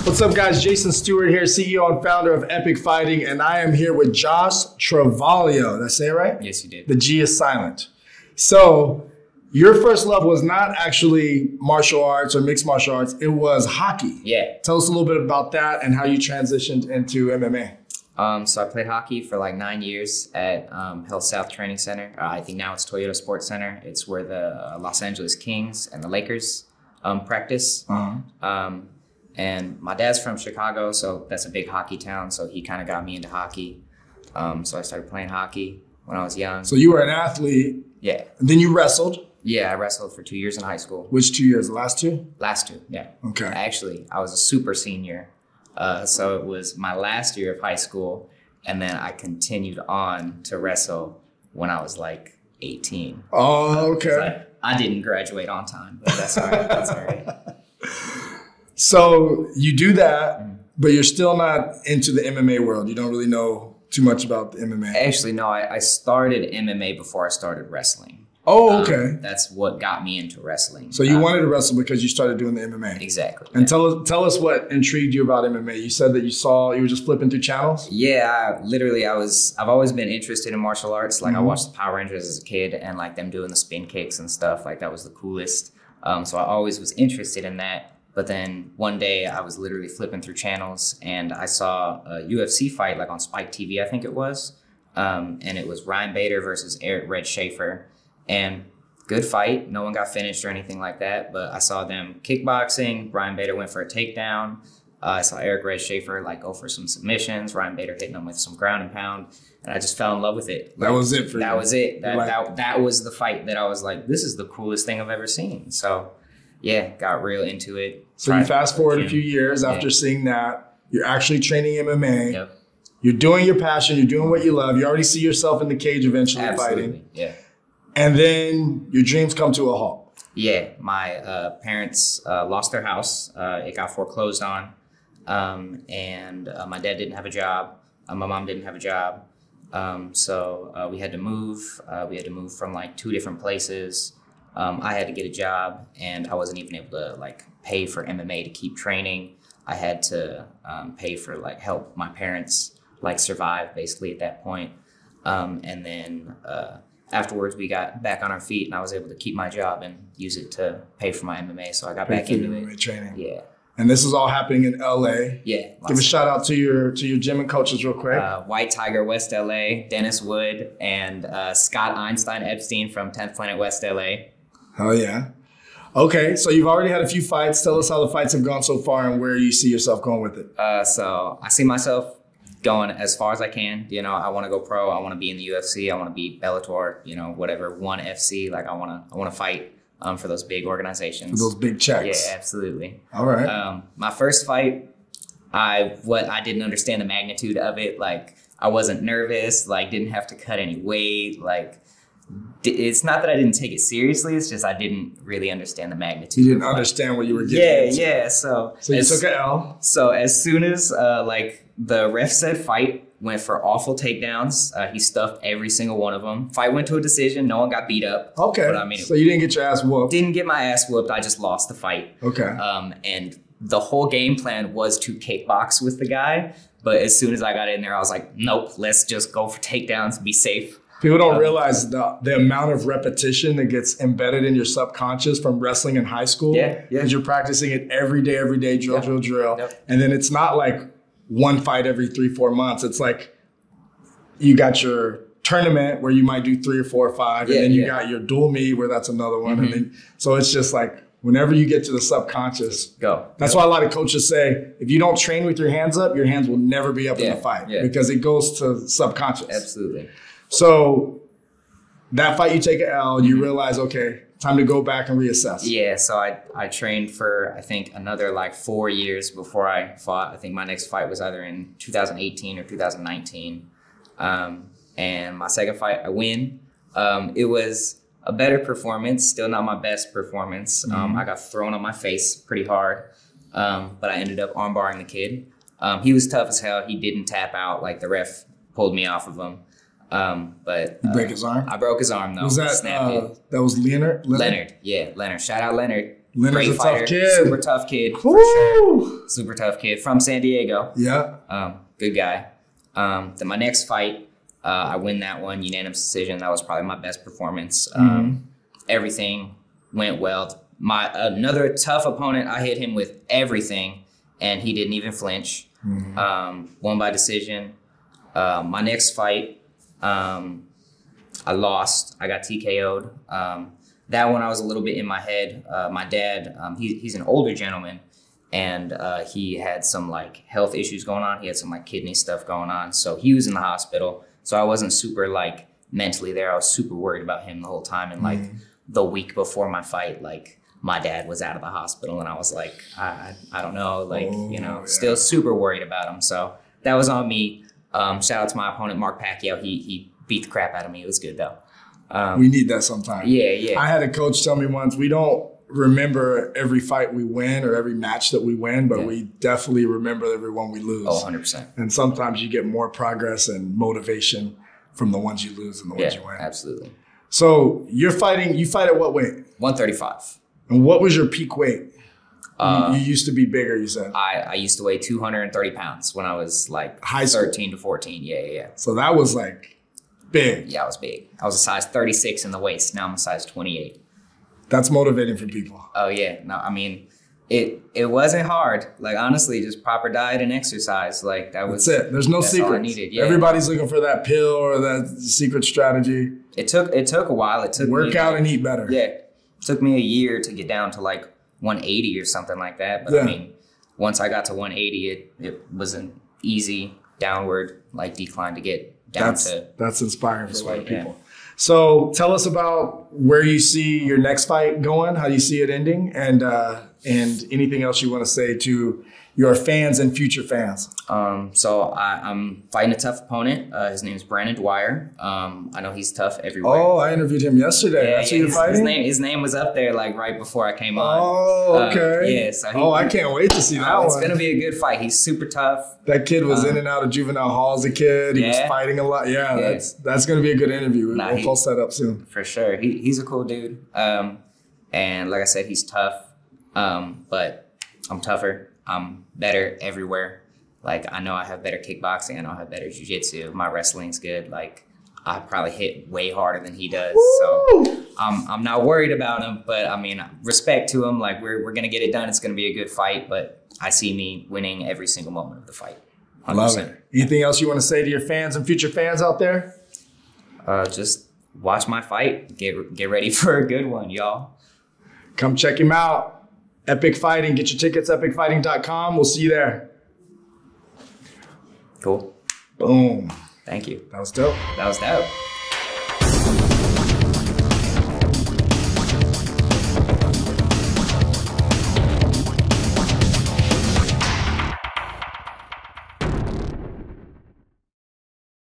What's up, guys? Jason Stewart here, CEO and founder of Epic Fighting, and I am here with Josh Travaglio. Did I say it right? Yes, you did. The G is silent. So your first love was not actually martial arts or mixed martial arts. It was hockey. Yeah. Tell us a little bit about that and how you transitioned into MMA. So I played hockey for like 9 years at Health South Training Center. I think now it's Toyota Sports Center. It's where the Los Angeles Kings and the Lakers practice. And my dad's from Chicago, so that's a big hockey town. So he kind of got me into hockey. So I started playing hockey when I was young. So you were an athlete. Yeah. And then you wrestled. Yeah, I wrestled for 2 years in high school. Which 2 years? The last two? Last two, yeah. Okay. Actually, I was a super senior. So it was my last year of high school. And then I continued on to wrestle when I was like 18. Oh, okay. I didn't graduate on time, but that's all right. That's all right. So you do that, but you're still not into the MMA world. You don't really know too much about the MMA. Actually, no, I started MMA before I started wrestling. Oh, okay. That's what got me into wrestling. So you wanted to wrestle because you started doing the MMA. Exactly. And tell us what intrigued you about MMA. You said that you were just flipping through channels? Yeah, I've always been interested in martial arts. Like I watched the Power Rangers as a kid and like them doing the spin kicks and stuff. Like that was the coolest. So I always was interested in that. But then one day I was literally flipping through channels and I saw a UFC fight like on Spike TV, I think it was. And it was Ryan Bader versus Eric Red Schaefer. And good fight. No one got finished or anything like that. But I saw them kickboxing. Ryan Bader went for a takedown. I saw Eric Red Schaefer like go for some submissions. Ryan Bader hitting him with some ground and pound. And I just fell in love with it. That was it for you. That was it. That was the fight that I was like, this is the coolest thing I've ever seen. So yeah, got real into it. So you fast forward a few years after seeing that, you're actually training MMA. Yep. You're doing your passion. You're doing what you love. You already see yourself in the cage eventually fighting. Yeah. And then your dreams come to a halt. Yeah. My parents lost their house. It got foreclosed on. And my dad didn't have a job. My mom didn't have a job. So we had to move. We had to move from like 2 different places. I had to get a job and I wasn't even able to like pay for MMA to keep training. I had to pay for like help my parents like survive basically at that point. And then afterwards we got back on our feet and I was able to keep my job and use it to pay for my MMA. So I got back into MMA it. Training. Yeah. And this is all happening in LA. Yeah. Give a shout out to your gym and coaches real quick. White Tiger West LA, Dennis Wood, and Scott Einstein Epstein from 10th Planet West LA. Oh, yeah. Okay, so you've already had a few fights. Tell us how the fights have gone so far and where you see yourself going with it. So I see myself going as far as I can. You know, I want to go pro. I want to be in the UFC. I want to be Bellator, you know, whatever, ONE FC. Like I want to fight for those big organizations. For those big checks. Yeah, absolutely. All right. My first fight, I didn't understand the magnitude of it. Like I wasn't nervous, like didn't have to cut any weight, like it's not that I didn't take it seriously. It's just I didn't really understand the magnitude. You didn't understand what you were getting into. Yeah. So you took an L. So as soon as like the ref said fight, went for awful takedowns. He stuffed every single one of them. Fight went to a decision. No one got beat up. Okay. But, I mean, so you didn't get your ass whooped. Didn't get my ass whooped. I just lost the fight. Okay. And the whole game plan was to kickbox with the guy. But as soon as I got in there, I was like, nope, let's just go for takedowns, be safe. People don't realize the amount of repetition that gets embedded in your subconscious from wrestling in high school. Yeah. Because you're practicing it every day, drill. Yep. And then it's not like one fight every 3-4 months. It's like you got your tournament where you might do 3 or 4 or 5. And then you got your dual meet where that's another one. And then, so it's just like whenever you get to the subconscious, go. That's why a lot of coaches say, if you don't train with your hands up, your hands will never be up in the fight because it goes to subconscious. Absolutely. So that fight, you take an L, you realize, okay, time to go back and reassess. Yeah, so I trained for, I think, another like 4 years before I fought. I think my next fight was either in 2018 or 2019. And my second fight, I win. It was a better performance, still not my best performance. I got thrown on my face pretty hard, but I ended up armbarring the kid. He was tough as hell. He didn't tap out. Like the ref pulled me off of him. But you break his arm? I broke his arm though. Was that Snapped it. That was Leonard? Leonard, yeah, Leonard. Shout out Leonard. Leonard's great a fighter, tough kid. super tough kid, for Woo! sure. Super tough kid from San Diego. Yeah. Good guy. Then my next fight, I win that one, unanimous decision. That was probably my best performance. Everything went well. Another tough opponent, I hit him with everything, and he didn't even flinch. Won by decision. My next fight, I lost. I got TKO'd. That one I was a little bit in my head. My dad, he's an older gentleman, and he had some like health issues going on. He had some like kidney stuff going on, so he was in the hospital. So I wasn't super like mentally there. I was super worried about him the whole time. And like the week before my fight, like my dad was out of the hospital, and I was like, I don't know, like still super worried about him. So that was on me. Shout out to my opponent, Mark Pacquiao. He beat the crap out of me. It was good though. We need that sometimes. Yeah. I had a coach tell me once, we don't remember every fight we win or every match that we win, but we definitely remember every one we lose. Oh, 100%. And sometimes you get more progress and motivation from the ones you lose than the ones you win. Absolutely. So you fight at what weight? 135. And what was your peak weight? You used to be bigger, you said. I used to weigh 230 pounds when I was like 13 to 14. Yeah. So that was like big. Yeah, I was big. I was a size 36 in the waist. Now I'm a size 28. That's motivating for people. Oh yeah. No, I mean, it wasn't hard. Like honestly, just proper diet and exercise. Like that's it. There's no secret. All I needed. Yeah. Everybody's looking for that pill or that secret strategy. It took a while. It took work out and eat better. Yeah. It took me a year to get down to like 180 or something like that. But I mean, once I got to 180, it was an easy downward like decline to get down to. That's inspiring for a lot of people. Yeah. So tell us about where you see your next fight going, how you see it ending, and anything else you want to say to your fans and future fans. So I'm fighting a tough opponent. His name is Brandon Dwyer. I know he's tough everywhere. Oh, I interviewed him yesterday. That's who you're fighting? His name was up there like right before I came on. Oh, okay. So I can't wait to see that one. It's going to be a good fight. He's super tough. That kid was in and out of juvenile hall as a kid. He was fighting a lot. Yeah. That's going to be a good interview. We'll post that up soon. For sure. He's a cool dude. And like I said, he's tough. But I'm tougher. I'm better everywhere. Like, I know I have better kickboxing. I know I have better jiu-jitsu. My wrestling's good. Like, I probably hit way harder than he does. Woo! So I'm not worried about him. But, I mean, respect to him. Like, we're going to get it done. It's going to be a good fight. But I see me winning every single moment of the fight. 100%. Love it. Anything else you want to say to your fans and future fans out there? Just watch my fight. Get ready for a good one, y'all. Come check him out. Epic Fighting. Get your tickets, epicfighting.com. We'll see you there. Cool. Boom. Thank you. That was dope. That was dope.